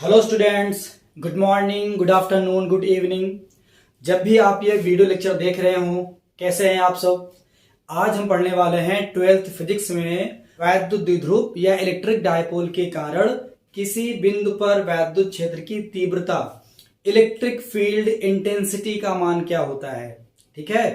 Hello students, good morning, good afternoon, good evening. जब भी आप ये वीडियो लेक्चर देख रहे हो, कैसे हैं आप सब। आज हम पढ़ने वाले हैं 12th फिजिक्स में वैद्युत द्विध्रुव या इलेक्ट्रिक डायपोल के कारण किसी बिंदु पर वैद्युत क्षेत्र की तीव्रता इलेक्ट्रिक फील्ड इंटेंसिटी का मान क्या होता है। ठीक है,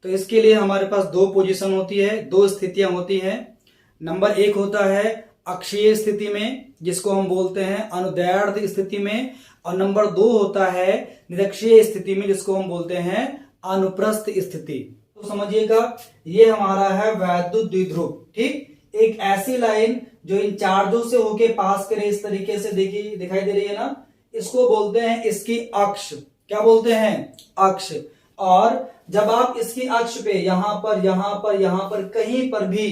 तो इसके लिए हमारे पास दो पोजीशन होती है, दो स्थितियां होती हैं। नंबर एक होता है अक्षीय स्थिति में, जिसको हम बोलते हैं अनुदैर्ध्य स्थिति में, और नंबर दो होता है निरक्षीय स्थिति में, जिसको हम बोलते हैं अनुप्रस्थ स्थिति। तो समझिएगा, ये हमारा है वैद्युत द्विध्रुव। ठीक, एक ऐसी लाइन जो इन चार्जों से होके पास करे, इस तरीके से देखिए दिखाई दे रही है ना, इसको बोलते हैं इसकी अक्ष। क्या बोलते हैं? अक्ष। और जब आप इसकी अक्ष पे यहां पर कहीं पर भी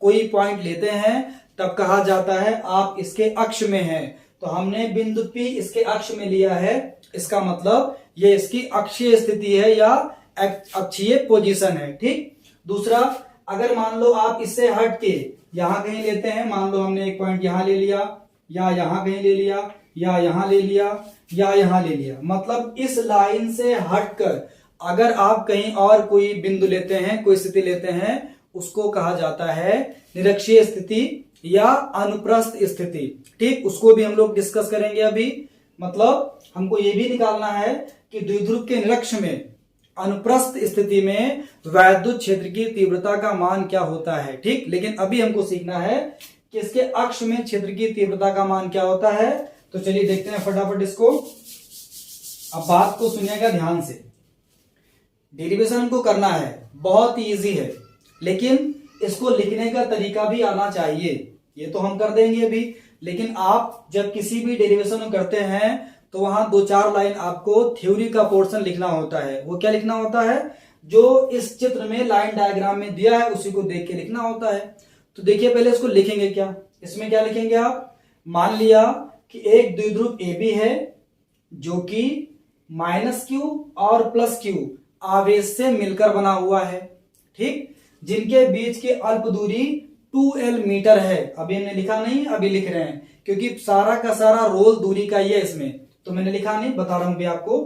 कोई पॉइंट लेते हैं तब कहा जाता है आप इसके अक्ष में हैं। तो हमने बिंदु P इसके अक्ष में लिया है, इसका मतलब ये इसकी अक्षीय स्थिति है या अक्षीय पोजीशन है। ठीक, दूसरा, अगर मान लो आप इससे हट के यहां कहीं लेते हैं, मान लो हमने एक पॉइंट यहां ले लिया, या यहां कहीं ले लिया, या यहां ले लिया, या यहां ले लिया, मतलब इस लाइन से हटकर अगर आप कहीं और कोई बिंदु लेते हैं, कोई स्थिति लेते हैं, उसको कहा जाता है निरक्षीय स्थिति या अनुप्रस्थ स्थिति। ठीक, उसको भी हम लोग डिस्कस करेंगे अभी। मतलब हमको ये भी निकालना है कि द्विध्रुव के निरक्ष में अनुप्रस्थ स्थिति में वैद्युत क्षेत्र की तीव्रता का मान क्या होता है। ठीक, लेकिन अभी हमको सीखना है कि इसके अक्ष में क्षेत्र की तीव्रता का मान क्या होता है। तो चलिए देखते हैं फटाफट इसको। अब बात को सुनिएगा ध्यान से। डेरिवेशन हमको करना है, बहुत ही इजी है, लेकिन इसको लिखने का तरीका भी आना चाहिए। ये तो हम कर देंगे अभी, लेकिन आप जब किसी भी डेरिवेशन करते हैं तो वहां दो चार लाइन आपको थ्योरी का पोर्शन लिखना होता है। वो क्या लिखना होता है? जो इस चित्र में लाइन डायग्राम में दिया है उसी को देख के लिखना होता है। तो देखिए, पहले इसको लिखेंगे क्या। इसमें क्या लिखेंगे आप? मान लिया कि एक द्विध्रुव AB है जो कि -q और +q आवेश से मिलकर बना हुआ है। ठीक, जिनके बीच की अल्प दूरी 2l मीटर है। अभी हमने लिखा नहीं, अभी लिख रहे हैं, क्योंकि सारा का सारा रोल दूरी का ही है इसमें, तो मैंने लिखा नहीं, बता रहा हूं भी आपको।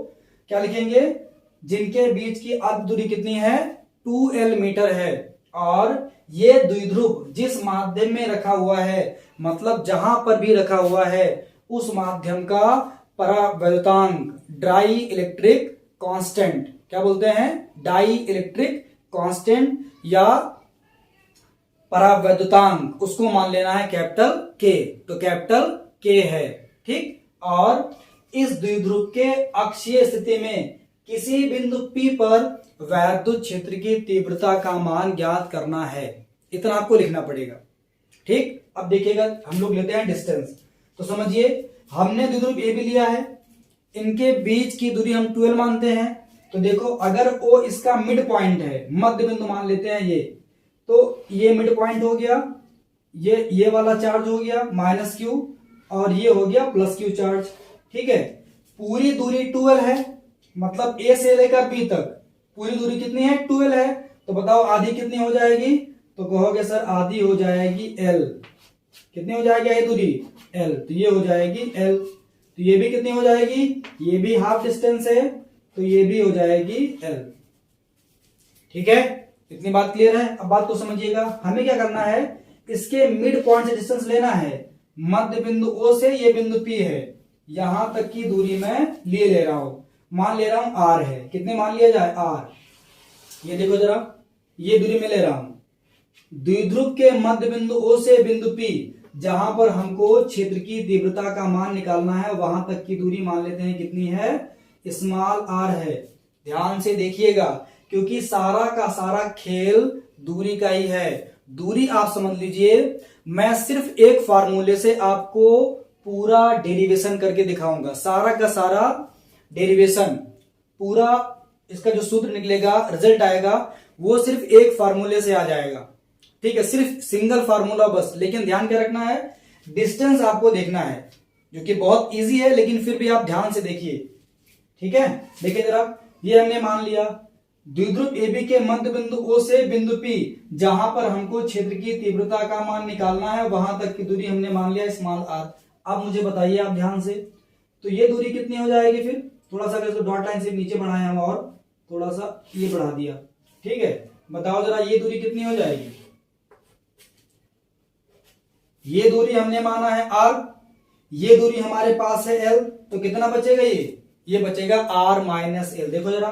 क्या लिखेंगे? जिनके बीच की अल्प दूरी कितनी है? 2l मीटर है। और ये द्विध्रुव जिस माध्यम में रखा हुआ है, मतलब जहां पर भी रखा हुआ है, उस माध्यम का परावैद्युतांक डाई इलेक्ट्रिक कांस्टेंट, क्या बोलते हैं? डाई इलेक्ट्रिक कांस्टेंट या परावैद्युतांक, उसको मान लेना है कैपिटल K। तो कैपिटल K है। ठीक, और इस द्विध्रुव के अक्षीय स्थिति में किसी बिंदु P पर वैद्युत क्षेत्र की तीव्रता का मान ज्ञात करना है। इतना आपको लिखना पड़ेगा। ठीक, अब देखिएगा, हम लोग लेते हैं डिस्टेंस। तो समझिए, हमने द्विध्रुव AB लिया है, इनके बीच की दूरी हम 12 मानते हैं। तो देखो, अगर O इसका मिड पॉइंट है, मध्य बिंदु मान लेते हैं ये, तो ये मिड पॉइंट हो गया, ये वाला चार्ज हो गया -q, और ये हो गया +q चार्ज। ठीक है, पूरी दूरी 12 है, मतलब A से लेकर B तक पूरी दूरी कितनी है? 12 है। तो बताओ आधी कितनी हो जाएगी? तो कहोगे सर आधी हो जाएगी L। कितनी हो जाएगी ये दूरी? L। तो ये हो जाएगी L। तो ये भी कितनी हो जाएगी? ये भी हाफ डिस्टेंस है, तो ये भी हो जाएगी L। ठीक है, इतनी बात क्लियर है। अब बात को समझिएगा, हमें क्या करना है, इसके मिड पॉइंट से डिस्टेंस लेना है। मध्य बिंदु O से ये बिंदु P है, यहां तक की दूरी मैं ले रहा हूं, मान ले रहा हूं R है। कितने मान लिया जाए? R। ये देखो जरा, ये दूरी मैं ले रहा हूं। द्विध्रुव के मध्य बिंदु O से बिंदु P, जहां पर हमको क्षेत्र की तीव्रता का मान निकालना है, वहां तक की दूरी मान लेते हैं कितनी है? स्मॉल r है। ध्यान से देखिएगा, क्योंकि सारा का सारा खेल दूरी का ही है। दूरी आप समझ लीजिए, मैं सिर्फ एक फार्मूले से आपको पूरा डेरिवेशन करके दिखाऊंगा। सारा का सारा डेरिवेशन, पूरा इसका जो सूत्र निकलेगा, रिजल्ट आएगा, वो सिर्फ एक फार्मूले से आ जाएगा। ठीक है, सिर्फ सिंगल फार्मूला बस। लेकिन ध्यान क्या रखना है, डिस्टेंस आपको देखना है, जो कि बहुत इजी है, लेकिन फिर भी आप ध्यान से देखिए। ठीक है, देखिए जरा, ये हमने मान लिया द्विध्रुव AB के मध्य बिंदु O से बिंदु P, जहां पर हमको क्षेत्र की तीव्रता का मान निकालना है, वहां तक की दूरी हमने मान लिया स्मॉल r। अब मुझे बताइए आप ध्यान से, तो ये दूरी कितनी हो जाएगी फिर, थोड़ा सा अगर डॉट लाइन से नीचे बढ़ाए हम और थोड़ा सा ये बढ़ा दिया, ठीक है, बताओ जरा ये दूरी कितनी हो जाएगी। ये दूरी हमने माना है r, ये दूरी हमारे पास है l, तो कितना बचेगा ये बचेगा r माइनस l। देखो जरा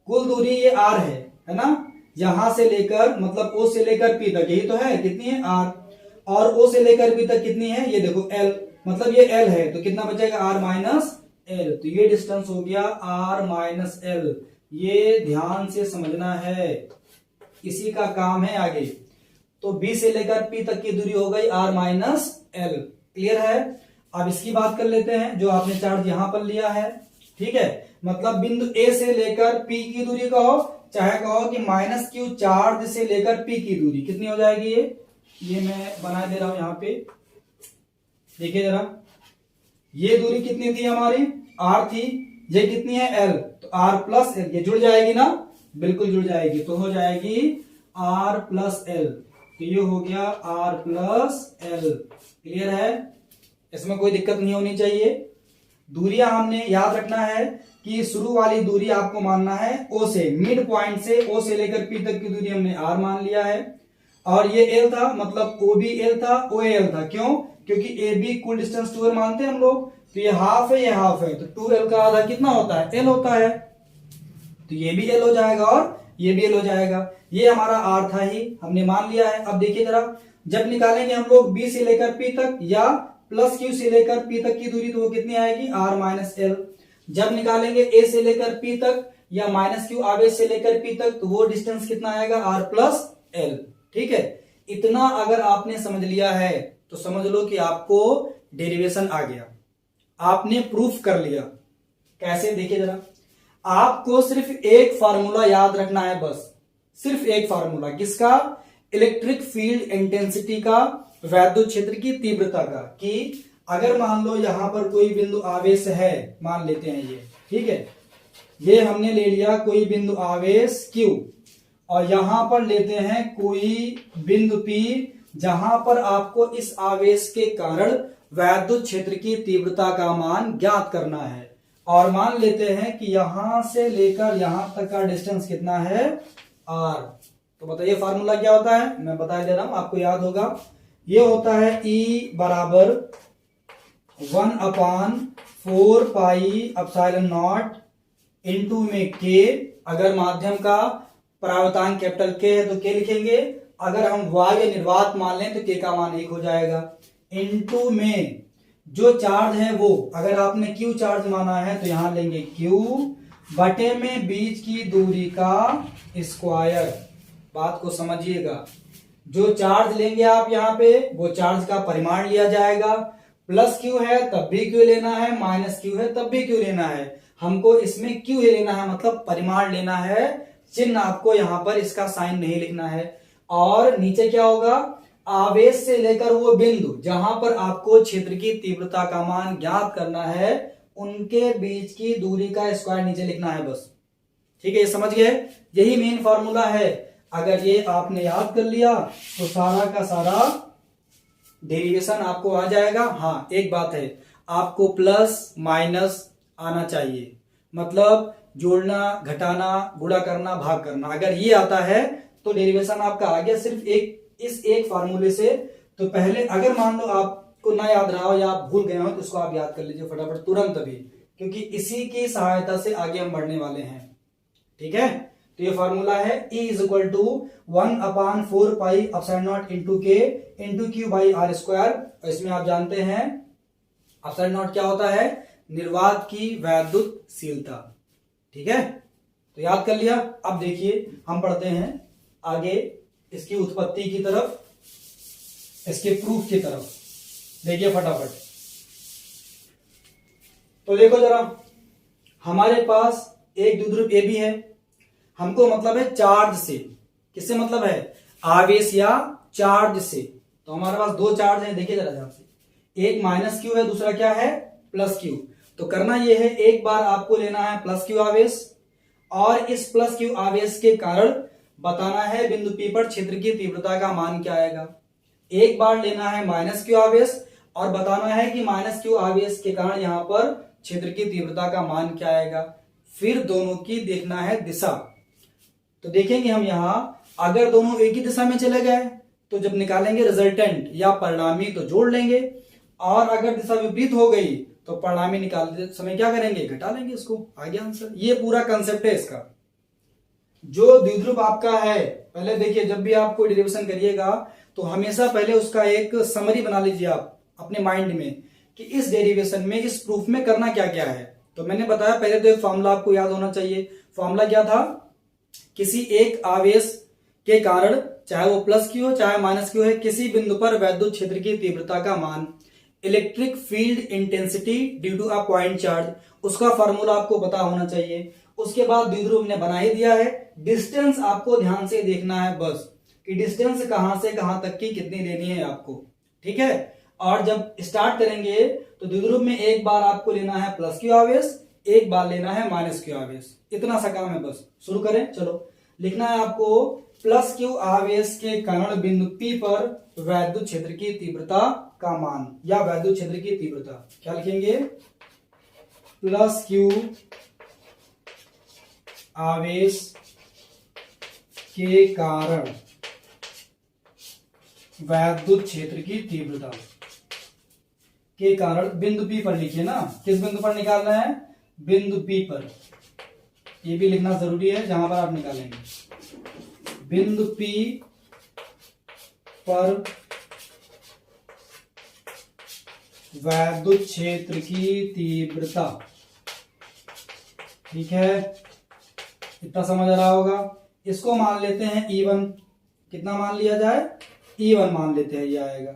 कुल दूरी ये r है ना, यहां से लेकर मतलब o से लेकर p तक, यही तो है, कितनी है r, और o से लेकर p तक कितनी है ये देखो l, मतलब ये l है, तो कितना बचेगा r माइनस l। तो ये डिस्टेंस हो गया r माइनस l। ये ध्यान से समझना है, इसी का काम है आगे। तो b से लेकर p तक की दूरी हो गई r माइनस l। क्लियर है। अब इसकी बात कर लेते हैं जो आपने चार्ज यहां पर लिया है, ठीक है, मतलब बिंदु a से लेकर p की दूरी कहो, चाहे कहो कि माइनस q चार्ज से लेकर p की दूरी कितनी हो जाएगी ये मैं बना दे रहा हूं यहां पे, देखिए जरा, ये दूरी कितनी थी हमारी r थी, ये कितनी है l, तो r प्लस l, ये जुड़ जाएगी ना, बिल्कुल जुड़ जाएगी, तो हो जाएगी r प्लस l। तो ये हो गया r प्लस l। क्लियर है, इसमें कोई दिक्कत नहीं होनी चाहिए। दूरियां हमने याद रखना है कि शुरू वाली दूरी आपको मानना है o से, मिड पॉइंट से o से लेकर p तक की दूरी हमने r मान लिया है, और ये l था, मतलब o भी l था, o l था, क्यों, क्योंकि a b कुल डिस्टेंस 2l मानते हैं हम लोग, तो ये हाफ है, ये हाफ है, तो 2l का आधा कितना होता है, l होता है, तो ये भी l हो जाएगा और ये भी l हो जाएगा। ये हमारा r था ही, हमने मान लिया है। अब देखिए जरा, जब निकालेंगे हम लोग b से लेकर p तक या प्लस q से लेकर p तक की दूरी, तो वो कितनी आएगी r माइनस l। जब निकालेंगे a से लेकर p तक या माइनस q आवेश से लेकर p तक, तो वो डिस्टेंस कितना आएगा r प्लस l। ठीक है, इतना अगर आपने समझ लिया है तो समझ लो कि आपको डेरिवेशन आ गया, आपने प्रूफ कर लिया। कैसे, देखिए जरा, आपको सिर्फ एक फार्मूला याद रखना है, बस सिर्फ एक फार्मूला, किसका, इलेक्ट्रिक फील्ड इंटेंसिटी का, वैद्युत क्षेत्र की तीव्रता का, कि अगर मान लो यहां पर कोई बिंदु आवेश है, मान लेते हैं ये, ठीक है, ये हमने ले लिया कोई बिंदु आवेश Q, और यहां पर लेते हैं कोई बिंदु P, जहां पर आपको इस आवेश के कारण वैद्युत क्षेत्र की तीव्रता का मान ज्ञात करना है, और मान लेते हैं कि यहां से लेकर यहां तक का डिस्टेंस कितना है r। तो बताइए फार्मूला क्या होता है, मैं बता दे रहा हूं, आपको याद होगा, ये होता है E बराबर 1/4 पाई एप्सिलॉन नॉट इंटू में K, अगर माध्यम का परावर्तांक कैपिटल K है तो K लिखेंगे, अगर हम वायु निर्वात मान लें तो K का मान 1 हो जाएगा, इंटू में जो चार्ज है वो, अगर आपने Q चार्ज माना है तो यहां लेंगे Q बटे में बीच की दूरी का स्क्वायर। बात को समझिएगा, जो चार्ज लेंगे आप यहाँ पे वो चार्ज का परिमाण लिया जाएगा, प्लस Q है तब भी Q लेना है, माइनस Q है तब भी Q लेना है, हमको इसमें Q ही लेना है, मतलब परिमाण लेना है, चिन्ह आपको यहाँ पर इसका साइन नहीं लिखना है। और नीचे क्या होगा, आवेश से लेकर वो बिंदु जहां पर आपको क्षेत्र की तीव्रता का मान ज्ञात करना है, उनके बीच की दूरी का स्क्वायर नीचे लिखना है, बस। ठीक है, ये समझ गए, यही मेन फॉर्मूला है। अगर ये आपने याद कर लिया तो सारा का सारा डेरिवेशन आपको आ जाएगा। हाँ, एक बात है, आपको प्लस माइनस आना चाहिए, मतलब जोड़ना, घटाना, गुणा करना, भाग करना, अगर ये आता है तो डेरिवेशन आपका आ गया, सिर्फ इस एक फार्मूले से। तो पहले अगर मान लो आपको ना याद रहा हो या आप भूल गए हो तो इसको आप याद कर लीजिए फटाफट तुरंत अभी, क्योंकि इसी की सहायता से आगे हम बढ़ने वाले हैं। ठीक है, तो ये फार्मूला है E is equal to 1/4 pi epsilon not into K into Q by R square. और इसमें आप जानते हैं एप्सिलॉन नॉट क्या होता है, निर्वात की वैद्युतशीलता। ठीक है, तो याद कर लिया। अब देखिए हम पढ़ते हैं आगे इसकी उत्पत्ति की तरफ, इसके प्रूफ की तरफ। देखिए फटाफट, तो देखो जरा, हमारे पास एक द्विध्रुव ए भी है, हमको मतलब है चार्ज से, किससे मतलब है, आवेश या चार्ज से। तो हमारे पास दो चार्ज हैं, देखिए जरा ध्यान से, एक माइनस क्यू है, दूसरा क्या है, प्लस क्यू। तो करना यह है, एक बार आपको लेना है प्लस क्यू आवेश, और इस प्लस क्यू आवेश के कारण बताना है बिंदु P पर क्षेत्र की तीव्रता का मान क्या आएगा। एक बार लेना है माइनस क्यू आवेश और बताना है कि माइनस क्यू आवेश के कारण यहां पर क्षेत्र की तीव्रता का मान क्या आएगा, फिर दोनों की देखना है दिशा। तो देखेंगे हम यहाँ अगर दोनों एक ही दिशा में चले गए तो जब निकालेंगे रिजल्टेंट या परिणामी तो जोड़ लेंगे, और अगर दिशा विपरीत हो गई तो परिणामी निकालते समय क्या करेंगे, घटा लेंगे इसको। आ गया आंसर। ये पूरा कंसेप्ट है इसका। जो द्विध्रुव आपका है, पहले देखिए जब भी आप कोई डेरिवेशन करिएगा तो हमेशा पहले उसका एक समरी बना लीजिए आप अपने माइंड में कि इस डेरिवेशन में, इस प्रूफ में करना क्या क्या है। तो मैंने बताया पहले तो एक फॉर्मूला आपको याद होना चाहिए। फॉर्मूला क्या था, किसी एक आवेश के कारण, चाहे वो प्लस की हो चाहे माइनस की हो, है किसी बिंदु पर वैद्युत क्षेत्र की तीव्रता का मान, electric field intensity due to a point charge, उसका फॉर्मूला आपको पता होना चाहिए। उसके बाद द्विध्रुव ने बना ही दिया है, डिस्टेंस आपको ध्यान से देखना है बस कि डिस्टेंस कहां से कहां तक की कितनी लेनी है आपको, ठीक है। और जब स्टार्ट करेंगे तो द्विध्रुव में एक बार आपको लेना है प्लस क्यू आवेश, एक बार लेना है माइनस क्यू आवेश, इतना सा काम है बस। शुरू करें, चलो। लिखना है आपको प्लस क्यू आवेश के कारण बिंदु P पर वैद्युत क्षेत्र की तीव्रता का मान या वैद्युत क्षेत्र की तीव्रता। क्या लिखेंगे, प्लस क्यू आवेश के कारण वैद्युत क्षेत्र की तीव्रता के कारण बिंदु P पर लिखिए ना, किस बिंदु पर निकालना है, बिंदु P पर। ये भी लिखना जरूरी है जहां पर आप निकालेंगे, बिंदु P पर वैद्युत क्षेत्र की तीव्रता। ठीक है, इतना समझ आ रहा होगा। इसको मान लेते हैं E1। कितना मान लिया जाए, E1 मान लेते हैं, ये आएगा।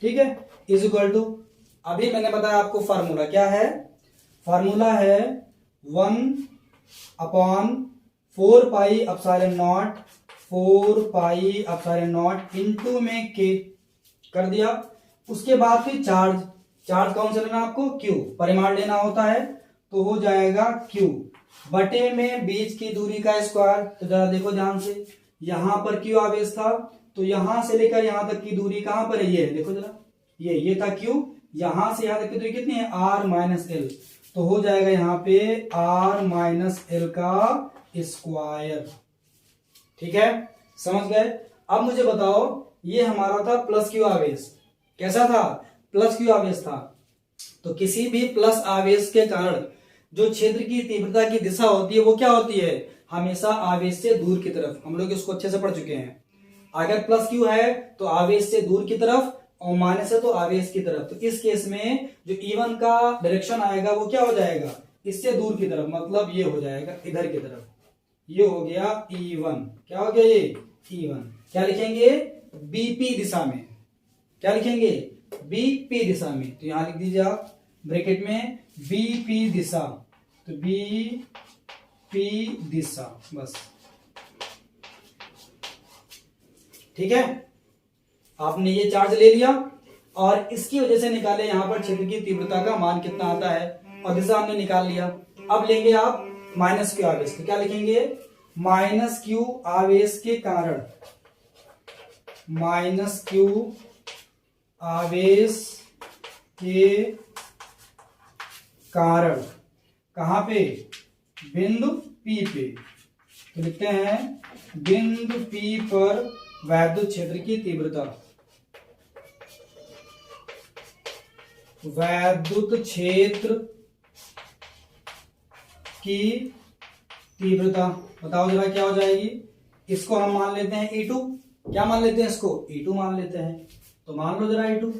ठीक है, इज इक्वल टू, अभी मैंने बताया आपको फार्मूला क्या है, फार्मूला है 1/4 pi epsilon not 4 pi epsilon not into में के कर दिया। उसके बाद फिर चार्ज, चार्ज कौन सा लेना आपको, क्यू, परिमाण लेना होता है तो हो जाएगा क्यू बटे में बीच की दूरी का स्क्वायर। तो जरा देखो ध्यान से, यहां पर क्यू आवेश था तो यहां से लेकर यहां तक की दूरी कहां पर है, ये देखो जरा, ये था क्यू, यहां से यहां तक की दूरी कितनी है, आर माइनस एल। तो हो जाएगा यहां पे आर माइनस एल का स्क्वायर। ठीक है, समझ गए। अब मुझे बताओ, ये हमारा था प्लस क्यू आवेश, कैसा था, प्लस क्यू आवेश था। तो किसी भी प्लस आवेश के कारण जो क्षेत्र की तीव्रता की दिशा होती है वो क्या होती है, हमेशा आवेश से दूर की तरफ। हम लोग इसको अच्छे से पढ़ चुके हैं। अगर प्लस क्यू है तो आवेश से दूर की तरफ, और माइनस है तो आवेश की तरफ। तो इस केस में जो E1 का डायरेक्शन आएगा वो क्या हो जाएगा, इससे दूर की तरफ, मतलब ये हो जाएगा इधर की तरफ। ये हो गया E1। क्या हो गया ये E1। क्या लिखेंगे, बीपी दिशा में। क्या लिखेंगे, बीपी दिशा में। तो यहां लिख दीजिए आप ब्रैकेट में बीपी दिशा, तो बीपी दिशा बस। ठीक है, आपने ये चार्ज ले लिया और इसकी वजह से निकाले यहां पर क्षेत्र की तीव्रता का मान कितना आता है, और दिशा हमने निकाल लिया। अब लेंगे आप माइनस क्यू आवेश। तो क्या लिखेंगे, माइनस क्यू आवेश के कारण, माइनस क्यू आवेश के कारण कहां पे, बिंदु P पे। तो लिखते हैं बिंदु P पर वैद्युत क्षेत्र की तीव्रता, वैद्युत क्षेत्र की तीव्रता बताओ जरा क्या हो जाएगी। इसको हम मान लेते हैं E2। क्या मान लेते हैं इसको, E2 मान लेते हैं। तो मान लो जरा E2, तो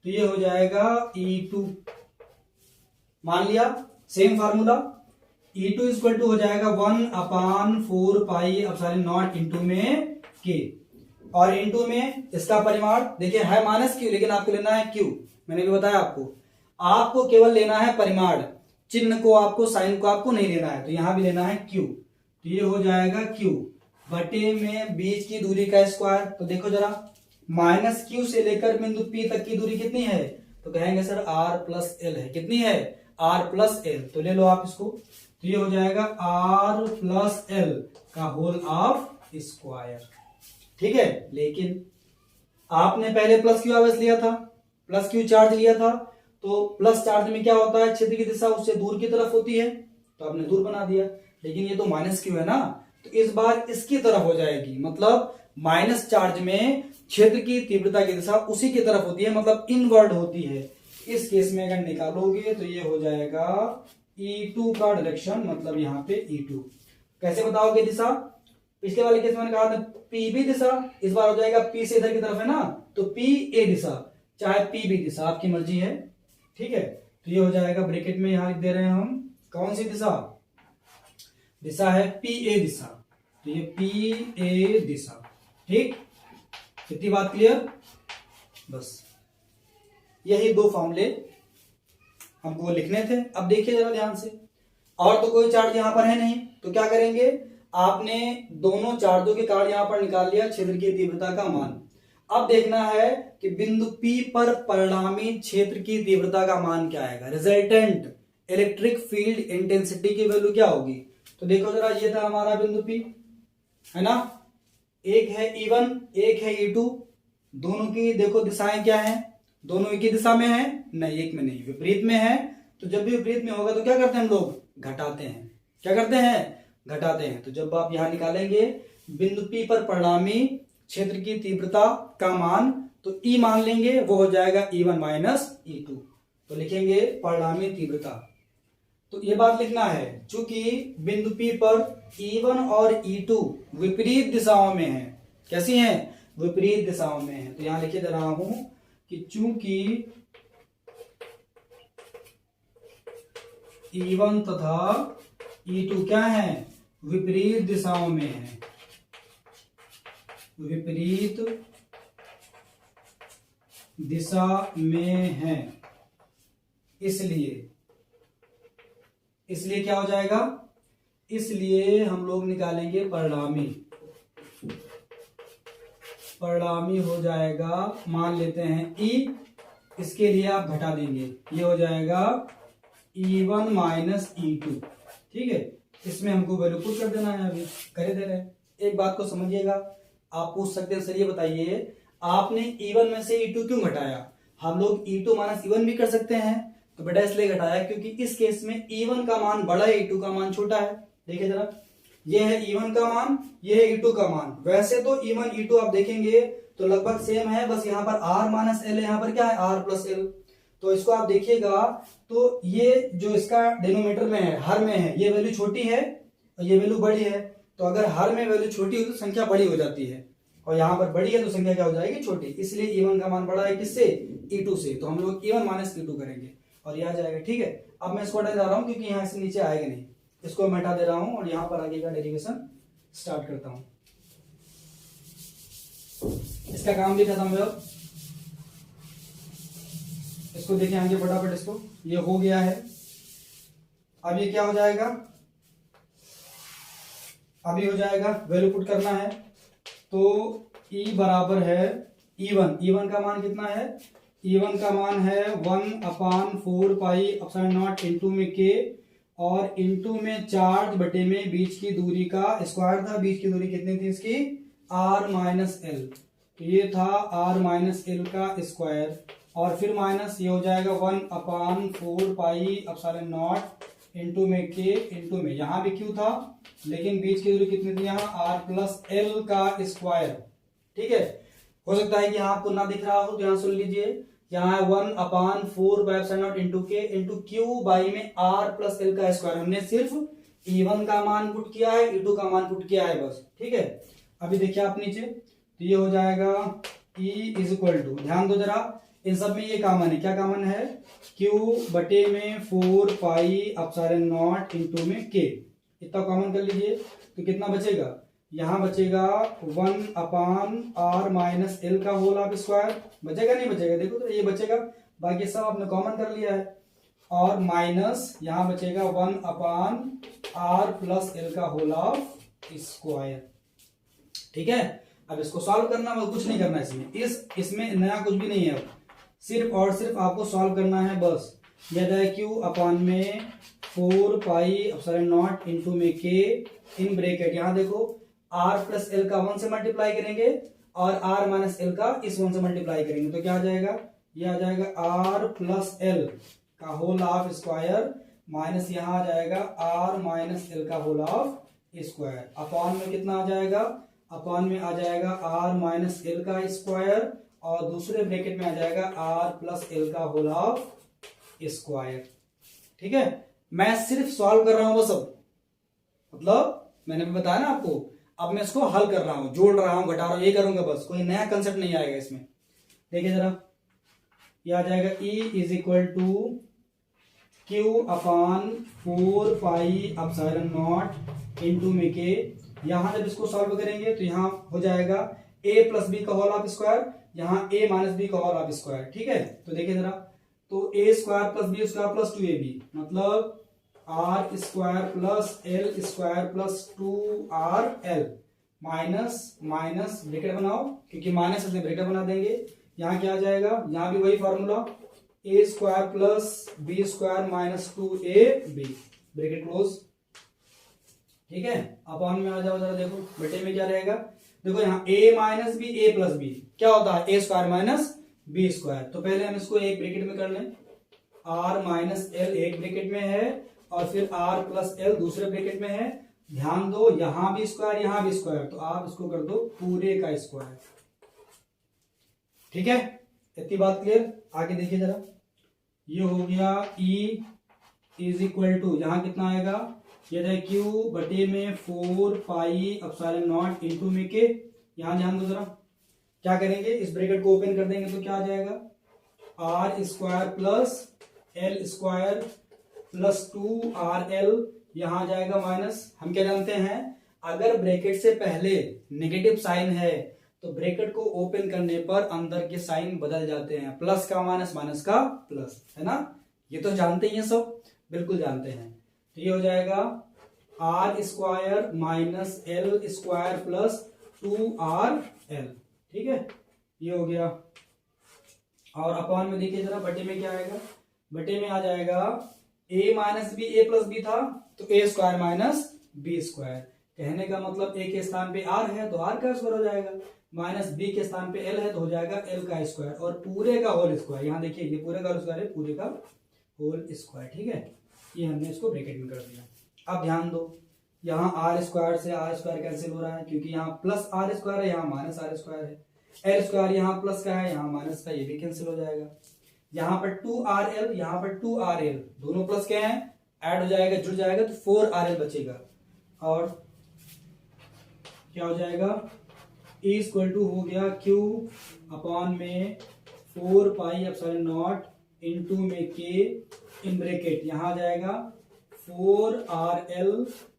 ये हो जाएगा E2, मान लिया। Same formula, E2 equal to हो जाएगा 1/4 पाई एप्सिलॉन नॉट इंटू में के, और इंटू में इसका परिमाण देखिए है माइनस क्यू, लेकिन आपको लेना है क्यू। मैंने भी बताया आपको केवल लेना है परिमाण, चिन्ह को आपको, साइन को आपको नहीं लेना है। तो यहां भी लेना है क्यू, तो ये हो जाएगा क्यू बटे में बीच की दूरी का स्क्वायर। तो देखो जरा, माइनस क्यू से लेकर बिंदु P तक की दूरी कितनी है, तो कहेंगे सर R प्लस एल है। कितनी है, R प्लस एल। तो ले लो आप इसको, तो ये हो जाएगा R प्लस एल का होल ऑफ स्क्वायर। ठीक है, लेकिन आपने पहले प्लस क्यू आवेश लिया था, प्लस क्यू चार्ज लिया था, तो प्लस चार्ज में क्या होता है, क्षेत्र की दिशा उससे दूर की तरफ होती है, तो आपने दूर बना दिया। लेकिन ये तो माइनस क्यू है ना, तो इस बार इसकी तरफ हो जाएगी, मतलब माइनस चार्ज में क्षेत्र की तीव्रता की दिशा उसी की तरफ होती है, मतलब इनवर्ड होती है। इस केस में अगर निकालोगे तो ये हो जाएगा E2 का डायरेक्शन, मतलब यहाँ पे E2। कैसे बताओगे दिशा? पिछले वाले केस में मैंने कहा था PB दिशा, इस बार हो जाएगा P से इधर की तरफ है ना, तो PA दिशा, चाहे PB दिशा, आपकी मर्जी है। ठीक है, तो ये हो जाएगा, ब्रैकेट में यहां लिख दे रहे हैं हम, कौन सी दिशा? दिशा है PA दिशा, तो ये PA दिशा। ठीक, कितनी बात क्लियर? बस यही दो फॉर्मूले हमको लिखने थे। अब देखिए जरा ध्यान से, और तो कोई चार्ज यहां पर है नहीं, तो क्या करेंगे, आपने दोनों चार्जों के कारण यहां पर निकाल लिया क्षेत्र की तीव्रता का मान। अब देखना है कि बिंदु P पर परिणामी क्षेत्र की तीव्रता का मान क्या आएगा, रिजल्टेंट इलेक्ट्रिक फील्ड इंटेंसिटी की वैल्यू क्या होगी। तो देखो जरा, ये था हमारा बिंदु P, है ना, एक है E1 एक है E2, दोनों की देखो दिशाएं क्या हैं, दोनों एक ही दिशा में है, नहीं एक में नहीं, विपरीत में है। तो जब भी विपरीत में होगा तो क्या करते हैं हम लोग, घटाते हैं। क्या करते हैं, घटाते हैं। तो जब आप यहां निकालेंगे बिंदु P पर परिणामी क्षेत्र की तीव्रता का मान, तो E मान लेंगे, वो हो जाएगा E1 माइनस E2। तो लिखेंगे परिणामी तीव्रता। तो ये बात लिखना है, चूंकि बिंदु P पर E1 और E2 विपरीत दिशाओं में है। कैसी हैं, विपरीत दिशाओं में है। तो यहां लिखे दे रहा हूं कि चूंकि E1 तथा E2 क्या है, विपरीत दिशाओं में है, विपरीत दिशा में है, इसलिए क्या हो जाएगा, इसलिए हम लोग निकालेंगे परिणामी हो जाएगा, मान लेते हैं E, इसके लिए आप घटा देंगे, ये हो जाएगा E1 माइनस E2। ठीक है, इसमें हमको वैल्यू पुट कर देना है, अभी करे दे रहे हैं। एक बात को समझिएगा, आप पूछ सकते हैं सर ये बताइए आपने E1 में से E2 क्यों घटाया। हम लोग E2 माइनस E1 भी कर सकते हैं, तो बेटा इसलिए घटाया क्योंकि इस केस में E1 का मान बड़ा है, E2 का मान छोटा है। देखिए जरा, ये है E1 का मान, ये है E2 का मान। वैसे तो E1 E2 आप देखेंगे तो लगभग सेम है, बस यहाँ पर R माइनस L है, यहाँ पर क्या है R प्लस L। तो इसको आप देखिएगा तो ये जो इसका डिनोमिनेटर में है, हर में है, ये वैल्यू छोटी है और ये वैल्यू बड़ी है। तो अगर हर में वैल्यू छोटी हो तो संख्या बड़ी हो जाती है, और यहाँ पर बड़ी है तो संख्या क्या हो जाएगी, छोटी। इसलिए E1 का मान बड़ा है किससे, E2 से। तो हम लोग E1 माइनस E2 करेंगे और ये आ जाएगा। ठीक है, अब मैं इसको हटा दे रहा हूँ क्योंकि यहाँ से नीचे आएगा नहीं, इसको मैं हटा दे रहा हूँ और यहाँ पर आगे का डेरिवेशन स्टार्ट करता हूँ। इसका काम भी खत्म है, इसको देखें आगे फटाफट, इसको ये हो गया है। अब ये क्या हो जाएगा, अभी हो जाएगा, वैल्यू पुट करना है। तो E बराबर है E1 का मान कितना है, E1 का मान है 1/4 पाई एप्सिलॉन नॉट इंटू में K, और इंटू में चार्ज बटे में बीच की दूरी का स्क्वायर था। बीच की दूरी कितनी थी इसकी, R माइनस एल, तो ये था R माइनस एल का स्क्वायर, और फिर माइनस ये हो जाएगा 1/4 पाई एप्सिलॉन नॉट इंटू में K इंटू में, यहाँ भी Q था लेकिन बीच की दूरी कितनी थी यहाँ R प्लस एल का स्क्वायर। ठीक है, हो सकता है कि यहाँ आपको ना दिख रहा हो तो यहाँ सुन लीजिए, यहाँ है 1/4 pi epsilon not into K into Q by में R प्लस एल का स्क्वायर। हमने सिर्फ E1 का मान पुट किया है, E2 का मान पुट किया है बस। ठीक है, अभी देखिए आप नीचे, तो ये हो जाएगा E इज इक्वल टू, ध्यान दो जरा, इन सब में ये कॉमन है, क्या कॉमन है, Q बटे में 4 पाई एप्सिलॉन नॉट इंटू में K, इतना कॉमन कर लीजिए। तो कितना बचेगा, यहाँ बचेगा 1/R माइनस एल का होल ऑफ स्क्वायर, बचेगा नहीं बचेगा, देखो तो ये बचेगा, बाकी सब आपने कॉमन कर लिया है, और माइनस यहाँ बचेगा 1/R प्लस एल का होल ऑफ स्क्वायर। ठीक है, अब इसको सॉल्व करना, वो कुछ नहीं करना इसमें नया कुछ भी नहीं है, अब सिर्फ और सिर्फ आपको सॉल्व करना है बस। यह है Q अपान में 4 पाई एप्सिलॉन नॉट इंटू में K इन ब्रैकेट, यहाँ देखो R प्लस एल का 1 से मल्टीप्लाई करेंगे और R माइनस एल का इस 1 से मल्टीप्लाई करेंगे, तो क्या आ जाएगा ये आ जाएगा आर प्लस एल का होल ऑफ स्क्वायर माइनस यहाँ आ जाएगा आर माइनस एल का होल ऑफ स्क्वायर अपॉन में कितना आ जाएगा, अपॉन में आ जाएगा आर माइनस एल का स्क्वायर और दूसरे ब्रैकेट में आ जाएगा आर प्लस एल का होल ऑफ स्क्वायर। ठीक है, मैं सिर्फ सॉल्व कर रहा हूं वो सब, मतलब मैंने भी बताया ना आपको, अब मैं इसको हल कर रहा हूं, जोड़ रहा हूं, घटा रहा हूं, ये करूंगा बस, कोई नया कंसेप्ट नहीं आएगा इसमें। देखिए जरा, ये आ जाएगा E is equal to Q upon 4 pi epsilon not into में के। यहां जब इसको सॉल्व करेंगे तो यहां हो जाएगा a प्लस बी का होल ऑफ स्क्वायर, यहां a माइनस बी का होल ऑफ स्क्वायर। ठीक है, तो देखिए जरा, तो a square plus B square plus 2ab मतलब R square plus L square plus 2rl minus minus bracket बनाओ, क्योंकि माइनस से ब्रैकेट बना देंगे। यहाँ क्या आ जाएगा, यहाँ भी वही formula a square plus B square minus 2ab bracket close. ठीक है, अपॉन में आ जाओ जरा, देखो बटे में क्या रहेगा, देखो यहाँ a minus B a plus B क्या होता है a square minus B square. तो पहले हम इसको एक ब्रैकेट में कर लें, r माइनस एल एक ब्रैकेट में है और फिर r प्लस एल दूसरे ब्रैकेट में है। ध्यान दो, यहां भी स्क्वायर यहां भी स्क्वायर, तो आप इसको कर दो पूरे का स्क्वायर। ठीक है, इतनी बात क्लियर। आगे देखिए जरा, ये हो गया E इज इक्वल टू, यहां कितना आएगा, ये है Q बटे में 4 पाई एप्सिलॉन नॉट इंटू में के। यहां ध्यान दो जरा, क्या करेंगे, इस ब्रैकेट को ओपन कर देंगे तो क्या आ जाएगा, R square plus L square plus 2rl, यहां आ जाएगा माइनस। हम क्या जानते हैं, अगर ब्रैकेट से पहले नेगेटिव साइन है तो ब्रैकेट को ओपन करने पर अंदर के साइन बदल जाते हैं, प्लस का माइनस माइनस का प्लस, है ना, ये तो जानते ही हैं सब, बिल्कुल जानते हैं। तो ये हो जाएगा R square minus L square plus 2rl। ठीक है, ये हो गया। और अपॉन में देखिए जरा, बटे में क्या आएगा, बटे में आ जाएगा a minus B a plus B था तो a square minus B square. कहने का मतलब a के स्थान पे r है तो r का स्क्वायर हो जाएगा, माइनस b के स्थान पे l है तो हो जाएगा l का स्क्वायर और पूरे का होल स्क्वायर। यहाँ देखिए ये पूरे का स्क्वायर है, पूरे का होल स्क्वायर। ठीक है, ये हमने इसको ब्रैकेट में कर दिया। अब ध्यान दो, यहाँ r स्क्वायर से r स्क्वायर कैंसिल हो रहा है, क्योंकि यहाँ प्लस r स्क्वायर है, यहाँ माइनस r स्क्वायर है। l स्क्वायर यहाँ प्लस का है, यहाँ माइनस का, ये भी कैंसिल हो जाएगा। यहाँ पर 2rl, यहाँ पर 2rl, दोनों प्लस के हैं, ऐड हो जाएगा, जुड़ जाएगा तो 4rl बचेगा। और क्या हो जाएगा, E इक्वल टू हो गया Q अपॉन में 4 पाई एप्सिलॉन नॉट इंटू में K इन ब्रैकेट, यहाँ आ जाएगा 4rl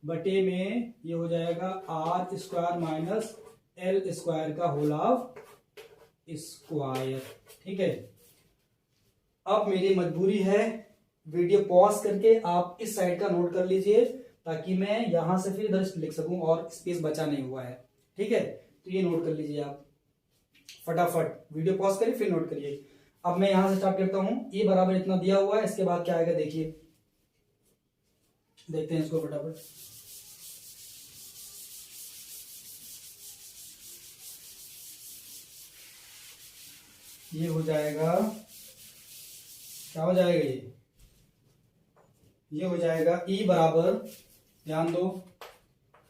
बटे में ये हो जाएगा r square minus L square का होल ऑफ स्क्वायर। ठीक है, अब मेरी मजबूरी है वीडियो पॉज करके आप इस साइड का नोट कर लीजिए ताकि मैं यहां से फिर इधर लिख सकूं और स्पेस बचा नहीं हुआ है। ठीक है, तो ये नोट कर लीजिए आप फटाफट, वीडियो पॉज करिए फिर नोट करिए। अब मैं यहां से स्टार्ट करता हूं, ये बराबर इतना दिया हुआ है, इसके बाद क्या आएगा देखिए, देखते हैं इसको फटाफट। ये हो जाएगा, क्या हो जाएगा, ये हो जाएगा E बराबर, ध्यान दो,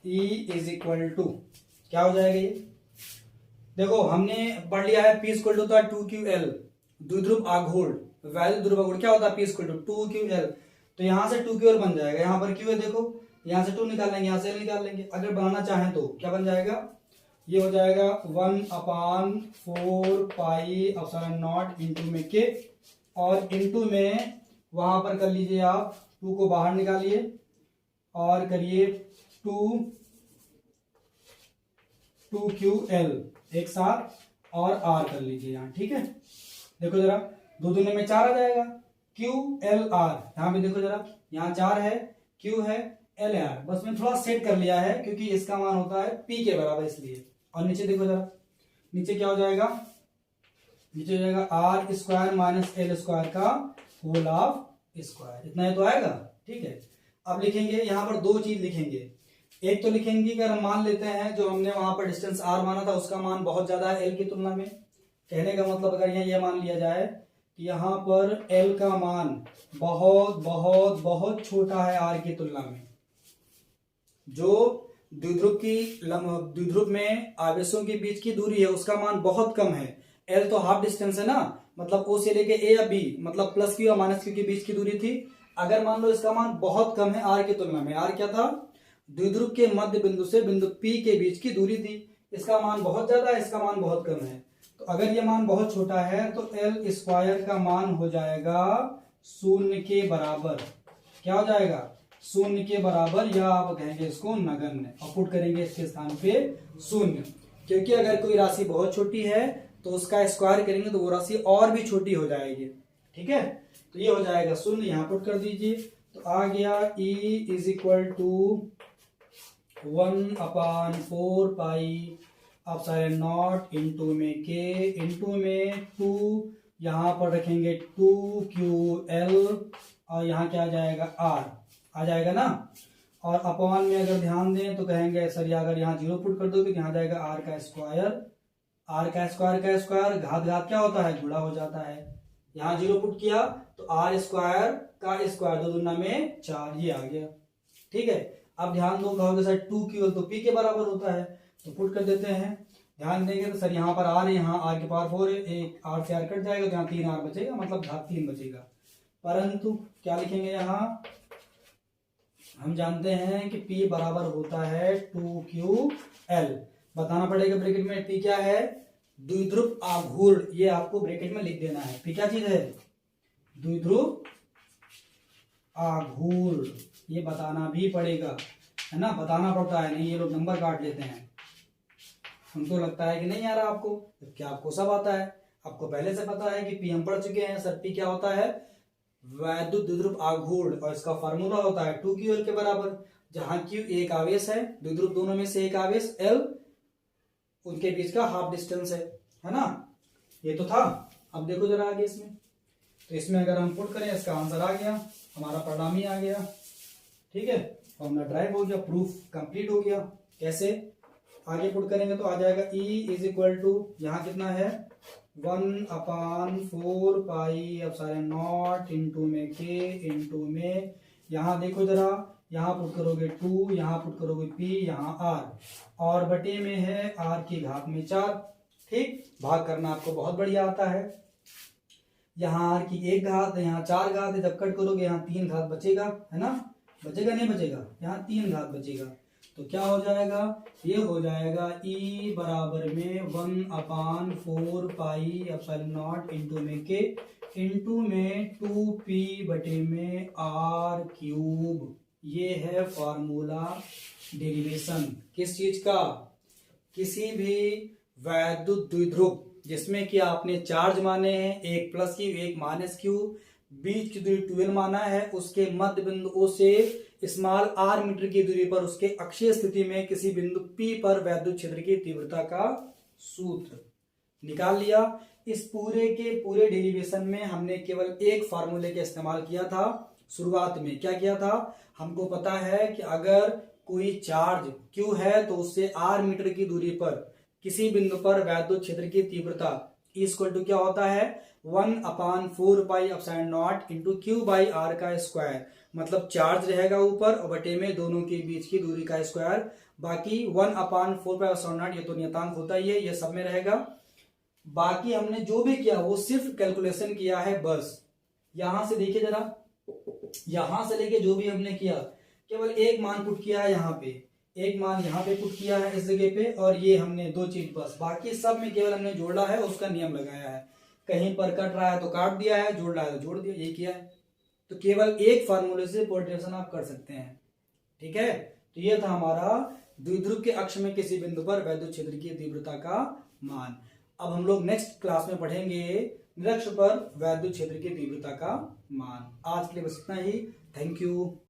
E इज इक्वल टू क्या हो जाएगा, ये देखो हमने पढ़ लिया है P इक्वल टू होता है 2QL, द्विध्रुव आघूर्ण, वैद्युत ध्रुव आघूर्ण क्या होता है P इक्वल टू 2QL। तो यहां से 2QL बन जाएगा, यहां पर Q है, देखो यहां से 2 निकाल लेंगे, यहां से L निकाल लेंगे। अगर बनाना चाहें तो क्या बन जाएगा, ये हो जाएगा 1/4 पाई एप्सिलॉन नॉट इंटू में के, और इंटू में वहां पर कर लीजिए आप 2 को बाहर निकालिए और करिए 2QL एक साथ और R कर लीजिए यहाँ। ठीक है, देखो जरा, 2 दूने में 4 आ जाएगा, QLR, यहाँ पे देखो जरा, यहाँ 4 है, Q है, L है R, बस मैंने थोड़ा सेट कर लिया है क्योंकि इसका मान होता है P के बराबर इसलिए। और नीचे देखो जरा, नीचे क्या हो जाएगा, नीचे हो जाएगा R square minus L square का होल ऑफ स्क्वायर, इतना ही तो आएगा। ठीक है, अब लिखेंगे यहाँ पर 2 चीज लिखेंगे, एक तो लिखेंगे कि अगर हम मान लेते हैं जो हमने वहां पर डिस्टेंस r माना था उसका मान बहुत ज्यादा है l की तुलना में, कहने का मतलब अगर यहाँ ये मान लिया जाए कि यहाँ पर L का मान बहुत बहुत बहुत छोटा है R की तुलना में। जो द्विध्रुव में आवेशों के बीच की दूरी है उसका मान बहुत कम है। L तो हाफ डिस्टेंस है ना, मतलब O से लेके A या B, मतलब प्लस Q और माइनस Q के बीच की दूरी थी। अगर मान लो इसका मान बहुत कम है R की तुलना में, R क्या था, द्विध्रुव के मध्य बिंदु से बिंदु P के बीच की दूरी थी, इसका मान बहुत ज्यादा है, इसका मान बहुत कम है। तो अगर ये मान बहुत छोटा है तो L स्क्वायर का मान हो जाएगा 0 के बराबर। क्या हो जाएगा? 0 के बराबर, या आप कहेंगे इसको नगण्य, और पुट करेंगे इसके स्थान पे 0, क्योंकि अगर कोई राशि बहुत छोटी है तो उसका स्क्वायर करेंगे तो वो राशि और भी छोटी हो जाएगी। ठीक है, तो ये हो जाएगा 0, यहाँ पुट कर दीजिए। तो आ गया E is equal to 1/4 pi epsilon not into में K इंटू में 2, यहाँ पर रखेंगे 2QL, और यहाँ क्या आ जाएगा, R आ जाएगा ना। और अपॉन में अगर ध्यान दें तो कहेंगे सर अगर यहाँ 0 पुट कर दो तो यहाँ जाएगा R का स्क्वायर। R का स्क्वायर का स्क्वायर घात घात क्या होता है, गुणा हो जाता है। यहाँ 0 पुट किया तो R स्क्वायर का स्क्वायर 2 दूना में 4, ये आ गया। ठीक है, अब ध्यान दो, कहोगे सर 2Q तो P के बराबर होता है, तो पुट कर देते हैं। ध्यान देंगे तो सर यहाँ पर R है, यहाँ R के पावर 4 है, एक R से R कट जाएगा तो यहाँ 3R बचेगा, मतलब घात 3 बचेगा। परंतु क्या लिखेंगे, यहाँ हम जानते हैं कि P बराबर होता है 2QL। बताना पड़ेगा ब्रैकेट में P क्या है, द्विध्रुव आघूर्ण, ये आपको ब्रैकेट में लिख देना है। P क्या चीज है, द्विध्रुव आघूर्ण, ये बताना भी पड़ेगा, है ना, बताना पड़ता है, नहीं ये लोग नंबर काट लेते हैं। हमको लगता है कि नहीं आ रहा आपको, क्या आपको सब आता है, आपको पहले से पता है कि P हम पढ़ चुके हैं। सर P क्या होता है, वैद्युत द्विध्रुव आघूर्ण, और इसका फार्मूला होता है 2QL के बराबर, जहां Q एक आवेश है, द्विध्रुव दोनों में से एक आवेश, L उनके बीच का हाफ डिस्टेंस है ना। ये तो था। अब देखो जरा आगे इसमें, तो इसमें अगर हम पुट करें इसका आंसर आ गया, हमारा परिणाम ही आ गया। ठीक है, फॉर्मूला ड्राइव हो गया, प्रूफ कंप्लीट हो गया। कैसे आगे पुट करेंगे तो आ जाएगा E इज इक्वल टू, यहाँ कितना है, 1/4 पाई एप्सिलॉन नॉट इंटू में K इंटू में, यहाँ देखो जरा, यहाँ पुट करोगे 2, यहाँ पुट करोगे P, यहाँ R, और बटे में है R की घात में 4। ठीक, भाग करना आपको बहुत बढ़िया आता है। यहाँ R की 1 घात है, यहाँ 4 घात है, जब कट करोगे यहाँ 3 घात बचेगा, है ना, बचेगा नहीं बचेगा, यहाँ 3 घात बचेगा। तो क्या हो जाएगा, ये हो जाएगा E बराबर में 1/4 पाई एप्सिलॉन नॉट इंटू में K इंटू में 2P बटे में R क्यूब। ये है फॉर्मूला डेरिवेशन किस चीज का, किसी भी वैद्युत द्विध्रुव जिसमें कि आपने चार्ज माने हैं, एक प्लस Q एक माइनस Q, बीच की दूरी 12 माना है, उसके मध्य बिंदु O से स्मॉल r मीटर की दूरी पर उसके अक्षीय स्थिति में किसी बिंदु P पर वैद्युत क्षेत्र की तीव्रता का सूत्र निकाल लिया। इस पूरे के पूरे डेरिवेशन में हमने केवल एक फार्मूले का इस्तेमाल किया था। शुरुआत में क्या किया था, हमको पता है कि अगर कोई चार्ज Q है तो उससे r मीटर की दूरी पर किसी बिंदु पर वैद्युत क्षेत्र की तीव्रता इक्वल टू क्या होता है, 1/4 pi epsilon not into Q by R का स्क्वायर, मतलब चार्ज रहेगा ऊपर और बटे में दोनों के बीच की दूरी का स्क्वायर, बाकी 1/4 पाई एप्सिलॉन नॉट, ये तो नियतांक होता ही है, ये सब में रहेगा। बाकी हमने जो भी किया वो सिर्फ कैलकुलेशन किया है बस। यहां से देखिए जरा, यहां से लेके जो भी हमने किया केवल एक मान पुट किया है, यहाँ पे एक मान यहाँ पे पुट किया है इस जगह पे, और ये हमने 2 चीज बस, बाकी सब में केवल हमने जोड़ा है, उसका नियम लगाया है। कहीं पर कट रहा है तो काट दिया है, जोड़ रहा है तो जोड़ दिया, ये किया है। तो केवल एक फार्मूले से पोर्टेशन आप कर सकते हैं। ठीक है, तो ये था हमारा द्विध्रुव के अक्ष में किसी बिंदु पर वैद्युत क्षेत्र की तीव्रता का मान। अब हम लोग नेक्स्ट क्लास में पढ़ेंगे निरक्ष पर वैद्युत क्षेत्र की तीव्रता का मान। आज के लिए बस इतना ही। Thank you.